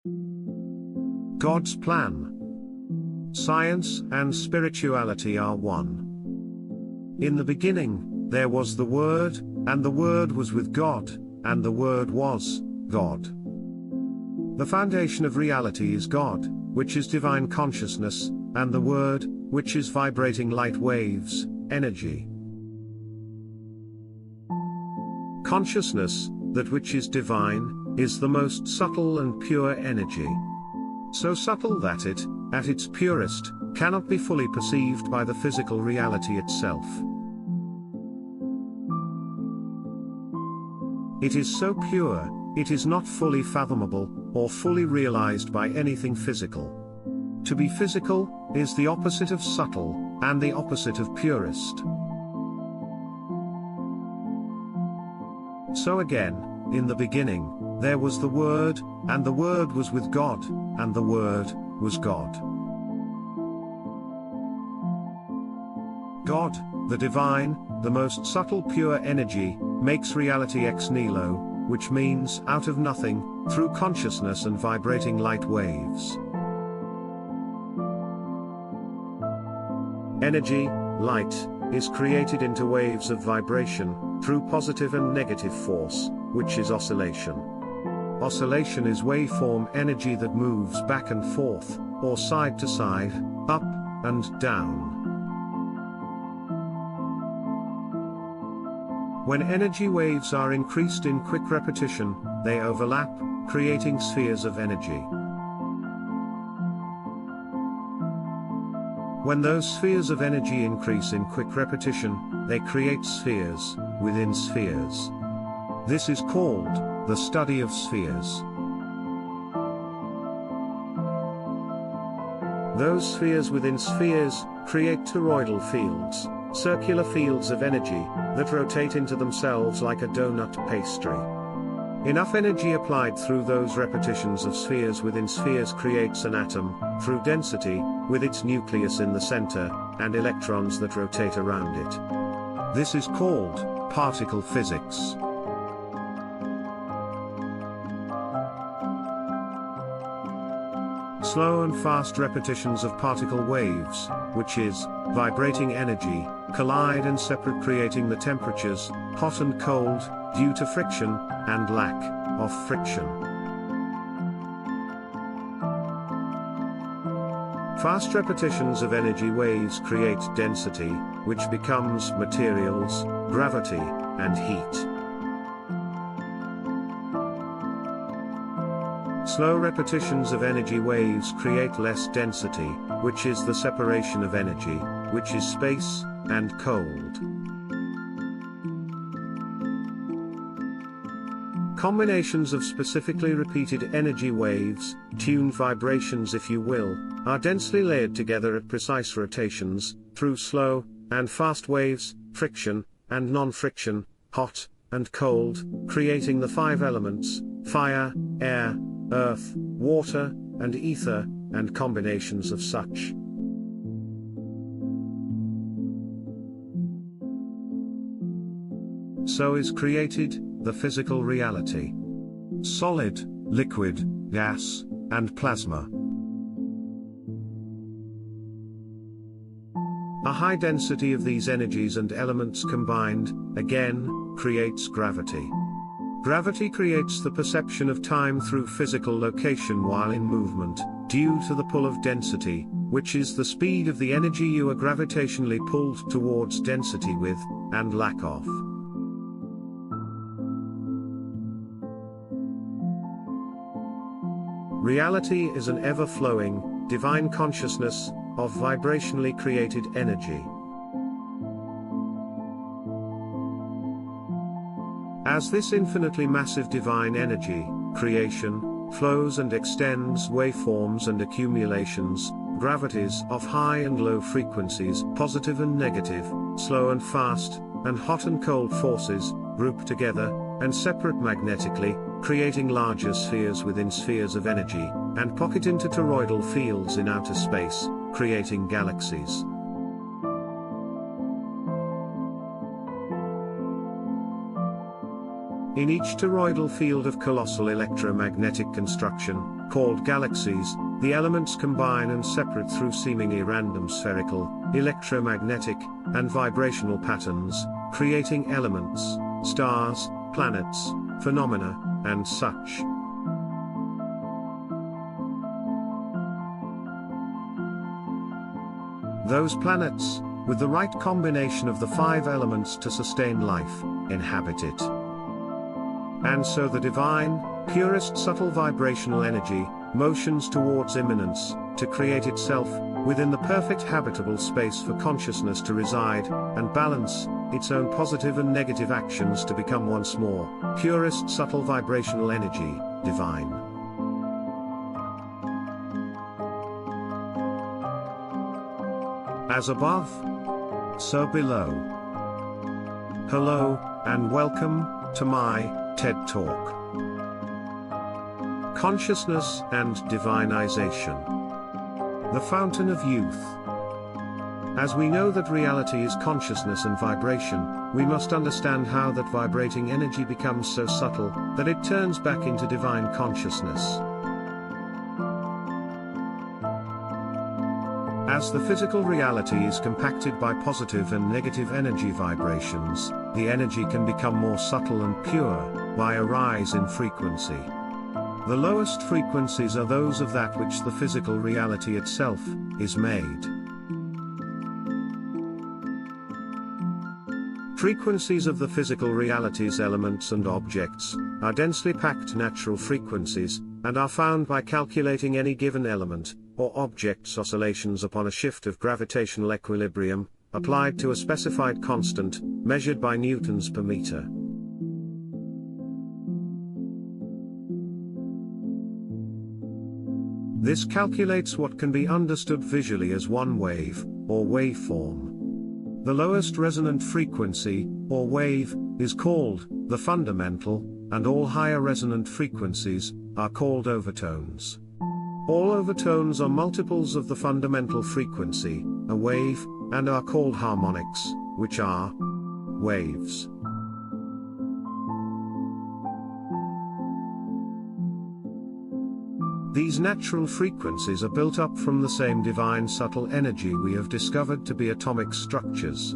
God's plan. Science and spirituality are one. In the beginning, there was the Word, and the Word was with God, and the Word was God. The foundation of reality is God, which is divine consciousness, and the Word, which is vibrating light waves, energy. Consciousness, that which is divine, is the most subtle and pure energy. So subtle that it, at its purest, cannot be fully perceived by the physical reality itself. It is so pure, it is not fully fathomable, or fully realized by anything physical. To be physical, is the opposite of subtle, and the opposite of purest. So again, in the beginning, there was the Word, and the Word was with God, and the Word was God. God, the divine, the most subtle pure energy, makes reality ex nihilo, which means out of nothing, through consciousness and vibrating light waves. Energy, light, is created into waves of vibration, through positive and negative force, which is oscillation. Oscillation is waveform energy that moves back and forth, or side to side, up and down. When energy waves are increased in quick repetition, they overlap, creating spheres of energy. When those spheres of energy increase in quick repetition, they create spheres within spheres. This is called the study of spheres. Those spheres within spheres create toroidal fields, circular fields of energy that rotate into themselves like a donut pastry. Enough energy applied through those repetitions of spheres within spheres creates an atom, through density, with its nucleus in the center, and electrons that rotate around it. This is called particle physics. Slow and fast repetitions of particle waves, which is vibrating energy, collide and separate, creating the temperatures, hot and cold, due to friction, and lack of friction. Fast repetitions of energy waves create density, which becomes materials, gravity, and heat. Slow repetitions of energy waves create less density, which is the separation of energy, which is space, and cold. Combinations of specifically repeated energy waves, tuned vibrations if you will, are densely layered together at precise rotations, through slow and fast waves, friction, and non-friction, hot and cold, creating the five elements, fire, air, earth, water, and ether, and combinations of such. So is created the physical reality. Solid, liquid, gas, and plasma. A high density of these energies and elements combined, again, creates gravity. Gravity creates the perception of time through physical location while in movement, due to the pull of density, which is the speed of the energy you are gravitationally pulled towards density with, and lack of. Reality is an ever-flowing, divine consciousness, of vibrationally created energy. As this infinitely massive divine energy, creation, flows and extends waveforms and accumulations, gravities of high and low frequencies, positive and negative, slow and fast, and hot and cold forces, group together, and separate magnetically, creating larger spheres within spheres of energy, and pocket into toroidal fields in outer space, creating galaxies. In each toroidal field of colossal electromagnetic construction, called galaxies, the elements combine and separate through seemingly random spherical, electromagnetic, and vibrational patterns, creating elements, stars, planets, phenomena, and such. Those planets, with the right combination of the 5 elements to sustain life, inhabit it. And so the divine, purest subtle vibrational energy, motions towards immanence, to create itself, within the perfect habitable space for consciousness to reside, and balance, its own positive and negative actions to become once more, purest subtle vibrational energy, divine. As above, so below. Hello, and welcome to my TED Talk. Consciousness and Divinization. The Fountain of Youth. As we know that reality is consciousness and vibration, we must understand how that vibrating energy becomes so subtle that it turns back into divine consciousness. As the physical reality is compacted by positive and negative energy vibrations, the energy can become more subtle and pure, by a rise in frequency. The lowest frequencies are those of that which the physical reality itself is made. Frequencies of the physical reality's elements and objects are densely packed natural frequencies, and are found by calculating any given element or object's oscillations upon a shift of gravitational equilibrium, applied to a specified constant, measured by newtons per meter. This calculates what can be understood visually as one wave, or waveform. The lowest resonant frequency, or wave, is called the fundamental, and all higher resonant frequencies are called overtones. All overtones are multiples of the fundamental frequency, a wave, and are called harmonics, which are waves. These natural frequencies are built up from the same divine subtle energy we have discovered to be atomic structures.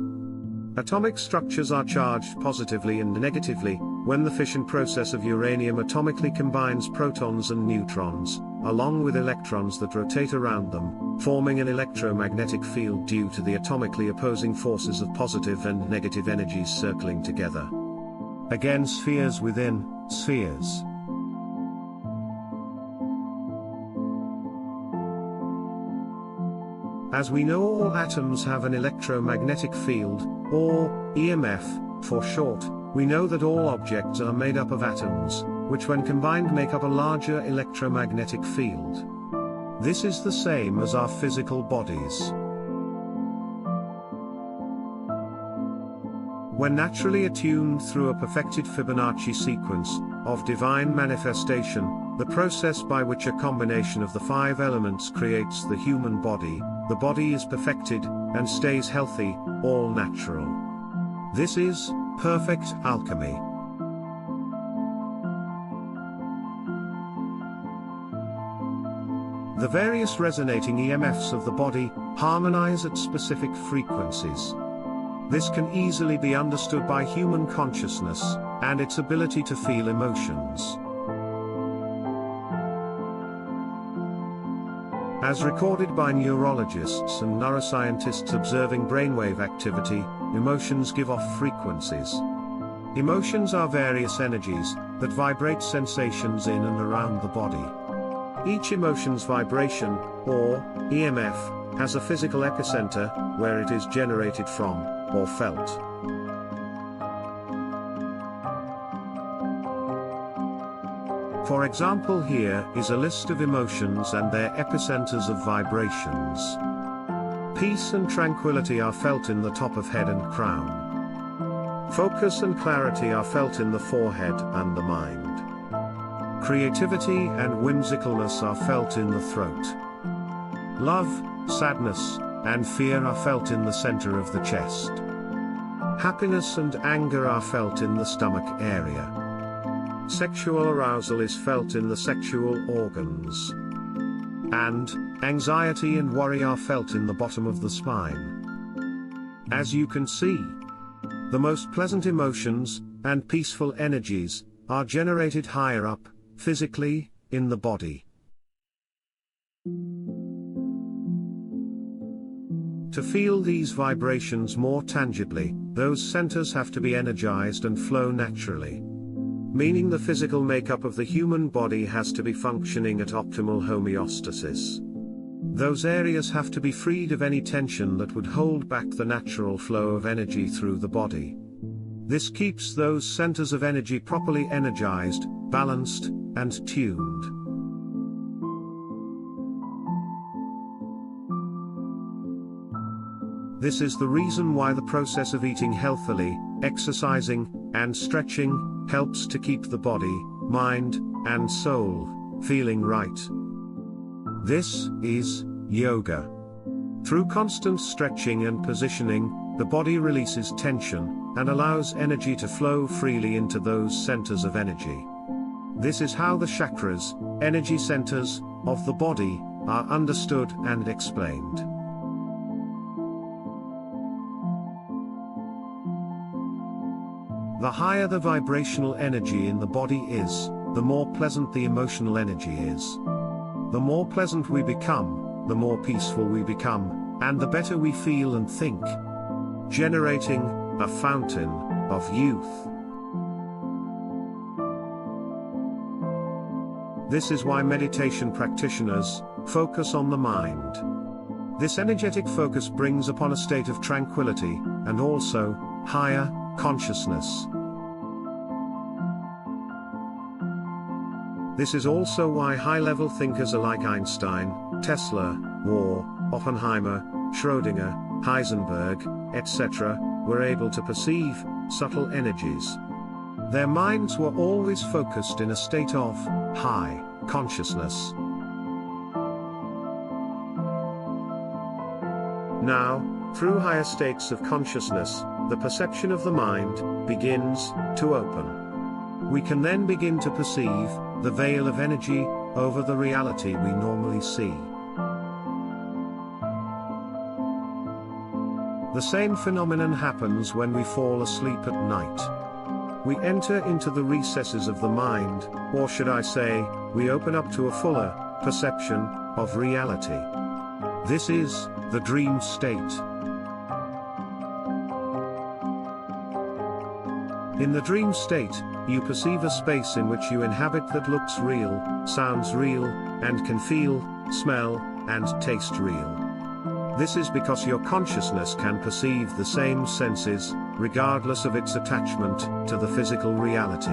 Atomic structures are charged positively and negatively, when the fission process of uranium atomically combines protons and neutrons, along with electrons that rotate around them, forming an electromagnetic field due to the atomically opposing forces of positive and negative energies circling together. Again, spheres within spheres. As we know, all atoms have an electromagnetic field, or EMF, for short. We know that all objects are made up of atoms, which when combined make up a larger electromagnetic field. This is the same as our physical bodies. When naturally attuned through a perfected Fibonacci sequence of divine manifestation, the process by which a combination of the 5 elements creates the human body, the body is perfected, and stays healthy, all natural. This is perfect alchemy. The various resonating EMFs of the body harmonize at specific frequencies. This can easily be understood by human consciousness and its ability to feel emotions. As recorded by neurologists and neuroscientists observing brainwave activity, emotions give off frequencies. Emotions are various energies that vibrate sensations in and around the body. Each emotion's vibration, or EMF, has a physical epicenter, where it is generated from, or felt. For example, here is a list of emotions and their epicenters of vibrations. Peace and tranquility are felt in the top of head and crown. Focus and clarity are felt in the forehead and the mind. Creativity and whimsicalness are felt in the throat. Love, sadness, and fear are felt in the center of the chest. Happiness and anger are felt in the stomach area. Sexual arousal is felt in the sexual organs. And anxiety and worry are felt in the bottom of the spine. As you can see, the most pleasant emotions and peaceful energies are generated higher up, physically, in the body. To feel these vibrations more tangibly, those centers have to be energized and flow naturally. Meaning the physical makeup of the human body has to be functioning at optimal homeostasis. Those areas have to be freed of any tension that would hold back the natural flow of energy through the body. This keeps those centers of energy properly energized, balanced, and tuned. This is the reason why the process of eating healthily, exercising, and stretching helps to keep the body, mind, and soul feeling right. This is yoga. Through constant stretching and positioning, the body releases tension and allows energy to flow freely into those centers of energy. This is how the chakras, energy centers, of the body, are understood and explained. The higher the vibrational energy in the body is, the more pleasant the emotional energy is. The more pleasant we become, the more peaceful we become, and the better we feel and think, generating a fountain of youth. This is why meditation practitioners focus on the mind. This energetic focus brings upon a state of tranquility, and also higher consciousness. This is also why high-level thinkers like Einstein, Tesla, Bohr, Oppenheimer, Schrödinger, Heisenberg, etc., were able to perceive subtle energies. Their minds were always focused in a state of high consciousness. Now, through higher states of consciousness, the perception of the mind begins to open. We can then begin to perceive the veil of energy over the reality we normally see. The same phenomenon happens when we fall asleep at night. We enter into the recesses of the mind, or should I say, we open up to a fuller perception of reality. This is the dream state. In the dream state, you perceive a space in which you inhabit that looks real, sounds real, and can feel, smell, and taste real. This is because your consciousness can perceive the same senses, regardless of its attachment to the physical reality.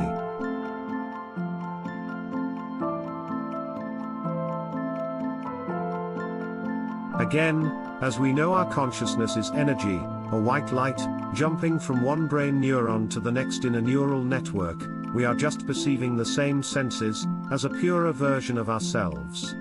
Again, as we know, our consciousness is energy, a white light, jumping from one brain neuron to the next in a neural network. We are just perceiving the same senses, as a purer version of ourselves.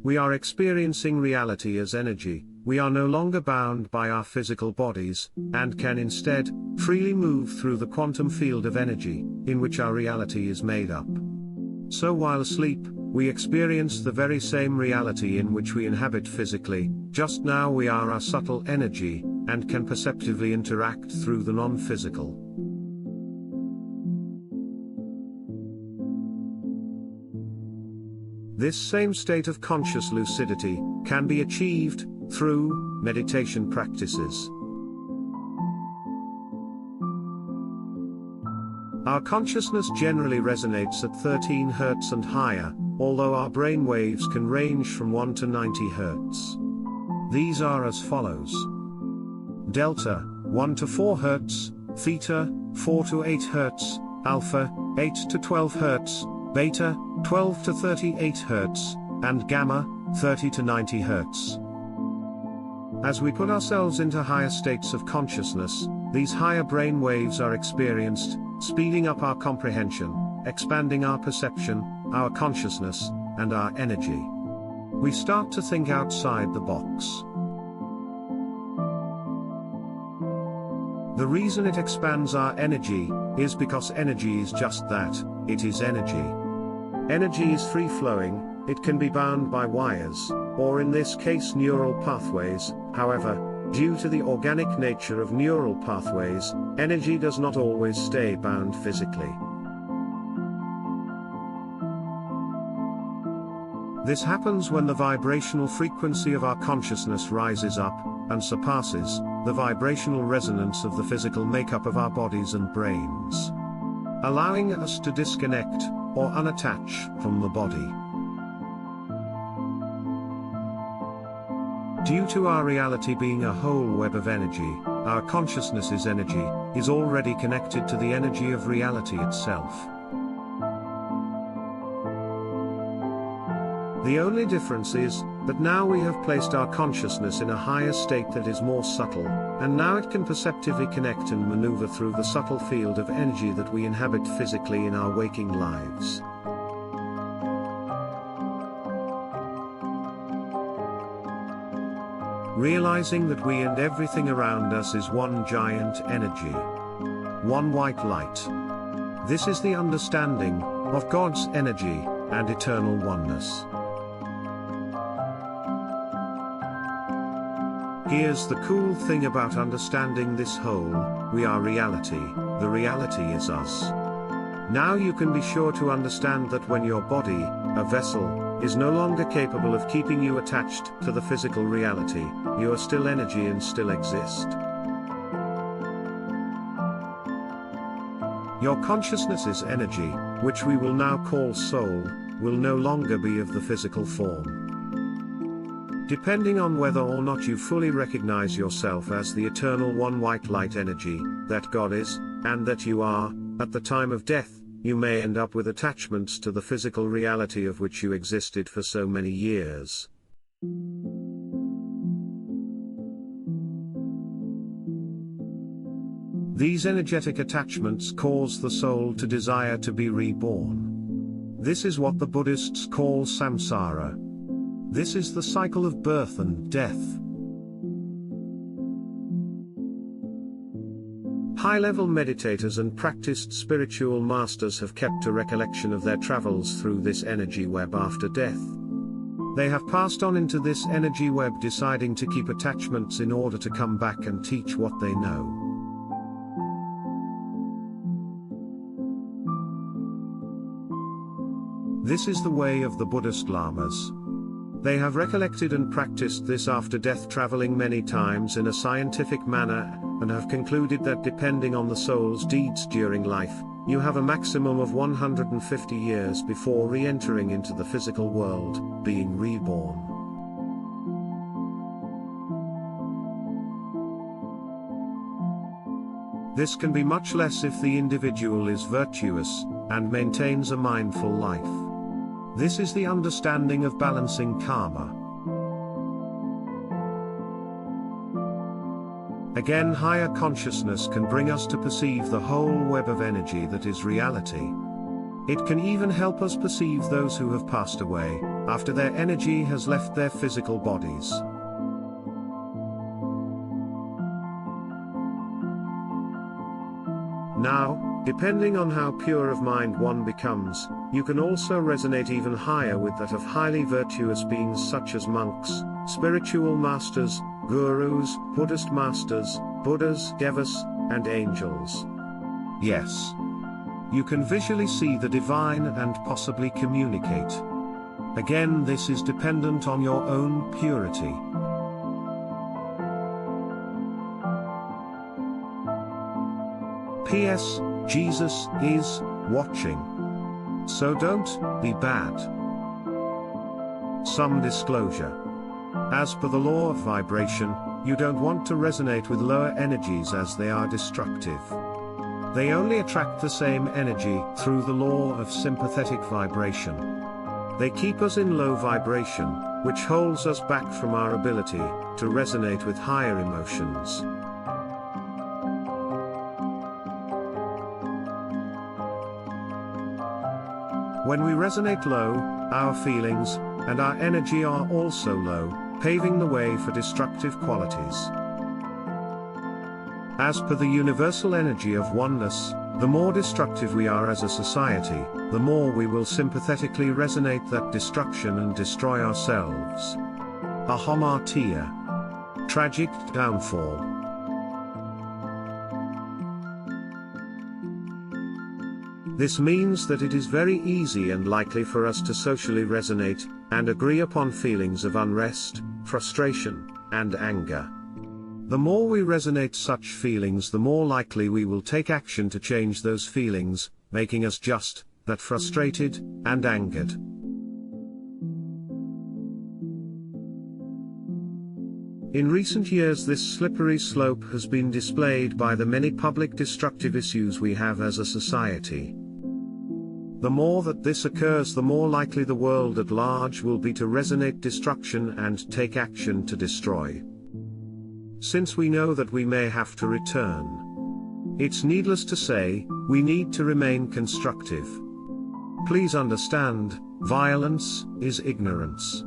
We are experiencing reality as energy. We are no longer bound by our physical bodies, and can instead freely move through the quantum field of energy, in which our reality is made up. So while asleep, we experience the very same reality in which we inhabit physically, just now we are our subtle energy, and can perceptively interact through the non-physical. This same state of conscious lucidity can be achieved through meditation practices. Our consciousness generally resonates at 13 Hz and higher, although our brain waves can range from 1 to 90 Hz. These are as follows: delta, 1 to 4 Hz, theta, 4 to 8 Hz, alpha, 8 to 12 Hz, beta, 12 to 38 Hz, and gamma, 30 to 90 Hz. As we put ourselves into higher states of consciousness, these higher brain waves are experienced, speeding up our comprehension, expanding our perception, our consciousness, and our energy. We start to think outside the box. The reason it expands our energy is because energy is just that, it is energy. Energy is free-flowing, it can be bound by wires, or in this case neural pathways. However, due to the organic nature of neural pathways, energy does not always stay bound physically. This happens when the vibrational frequency of our consciousness rises up, and surpasses the vibrational resonance of the physical makeup of our bodies and brains, allowing us to disconnect, or unattach, from the body. Due to our reality being a whole web of energy, our consciousness's energy is already connected to the energy of reality itself. The only difference is that now we have placed our consciousness in a higher state that is more subtle, and now it can perceptively connect and maneuver through the subtle field of energy that we inhabit physically in our waking lives. Realizing that we and everything around us is one giant energy. One white light. This is the understanding of God's energy and eternal oneness. Here's the cool thing about understanding this whole, we are reality, the reality is us. Now you can be sure to understand that when your body, a vessel, is no longer capable of keeping you attached to the physical reality, you are still energy and still exist. Your consciousness's energy, which we will now call soul, will no longer be of the physical form. Depending on whether or not you fully recognize yourself as the eternal one white light energy, that God is, and that you are, at the time of death, you may end up with attachments to the physical reality of which you existed for so many years. These energetic attachments cause the soul to desire to be reborn. This is what the Buddhists call samsara. This is the cycle of birth and death. High-level meditators and practiced spiritual masters have kept a recollection of their travels through this energy web after death. They have passed on into this energy web deciding to keep attachments in order to come back and teach what they know. This is the way of the Buddhist lamas. They have recollected and practiced this after death, traveling many times in a scientific manner, and have concluded that depending on the soul's deeds during life, you have a maximum of 150 years before re-entering into the physical world, being reborn. This can be much less if the individual is virtuous, and maintains a mindful life. This is the understanding of balancing karma. Again, higher consciousness can bring us to perceive the whole web of energy that is reality. It can even help us perceive those who have passed away, after their energy has left their physical bodies. Now, depending on how pure of mind one becomes, you can also resonate even higher with that of highly virtuous beings such as monks, spiritual masters, gurus, Buddhist masters, Buddhas, devas, and angels. Yes. You can visually see the divine and possibly communicate. Again, this is dependent on your own purity. P.S. Jesus is watching. So don't be bad. Some disclosure. As per the law of vibration, you don't want to resonate with lower energies as they are destructive. They only attract the same energy through the law of sympathetic vibration. They keep us in low vibration, which holds us back from our ability to resonate with higher emotions. When we resonate low, our feelings and our energy are also low, paving the way for destructive qualities. As per the universal energy of oneness, the more destructive we are as a society, the more we will sympathetically resonate that destruction and destroy ourselves. A hamartia. Tragic downfall. This means that it is very easy and likely for us to socially resonate, and agree upon feelings of unrest, frustration, and anger. The more we resonate such feelings, the more likely we will take action to change those feelings, making us just that frustrated and angered. In recent years, this slippery slope has been displayed by the many public destructive issues we have as a society. The more that this occurs, the more likely the world at large will be to resonate destruction and take action to destroy. Since we know that we may have to return, it's needless to say, we need to remain constructive. Please understand, violence is ignorance.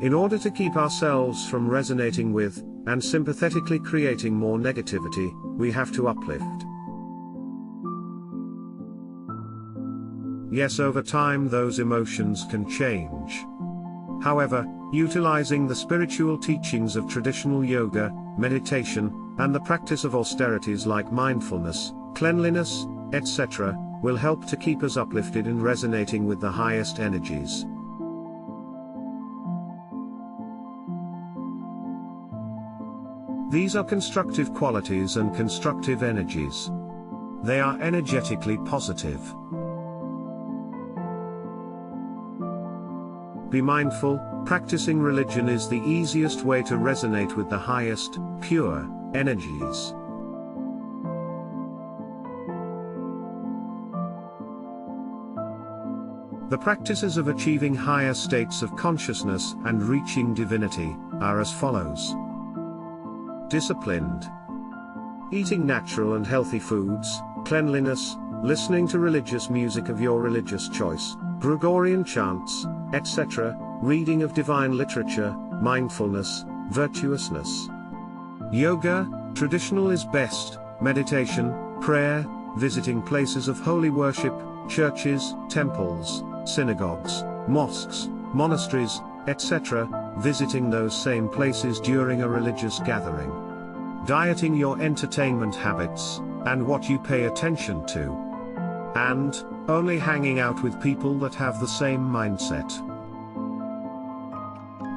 In order to keep ourselves from resonating with, and sympathetically creating more negativity, we have to uplift. Yes, over time those emotions can change. However, utilizing the spiritual teachings of traditional yoga, meditation, and the practice of austerities like mindfulness, cleanliness, etc., will help to keep us uplifted and resonating with the highest energies. These are constructive qualities and constructive energies. They are energetically positive. Be mindful, practicing religion is the easiest way to resonate with the highest, pure, energies. The practices of achieving higher states of consciousness and reaching divinity are as follows. Disciplined. Eating natural and healthy foods, cleanliness, listening to religious music of your religious choice, Gregorian chants, etc., reading of divine literature, mindfulness, virtuousness. Yoga, traditional is best, meditation, prayer, visiting places of holy worship, churches, temples, synagogues, mosques, monasteries, etc., visiting those same places during a religious gathering. Dieting your entertainment habits, and what you pay attention to. And, only hanging out with people that have the same mindset.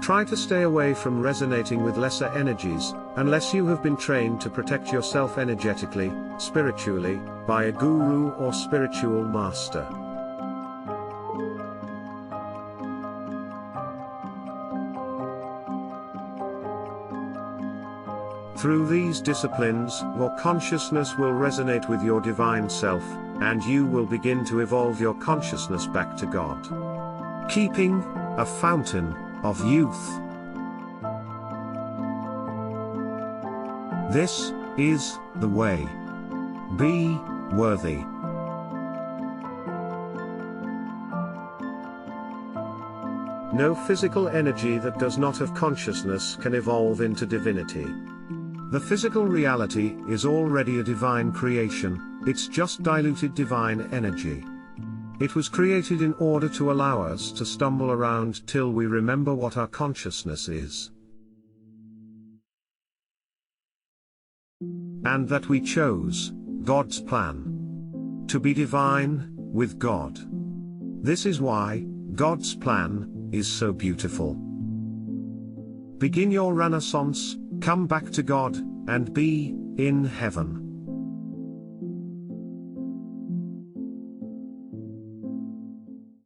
Try to stay away from resonating with lesser energies, unless you have been trained to protect yourself energetically, spiritually, by a guru or spiritual master. Through these disciplines, your consciousness will resonate with your divine self, and you will begin to evolve your consciousness back to God. Keeping a fountain of youth. This is the way. Be worthy. No physical energy that does not have consciousness can evolve into divinity. The physical reality is already a divine creation, it's just diluted divine energy. It was created in order to allow us to stumble around till we remember what our consciousness is. And that we chose God's plan. To be divine, with God. This is why God's plan is so beautiful. Begin your renaissance, come back to God, and be in heaven.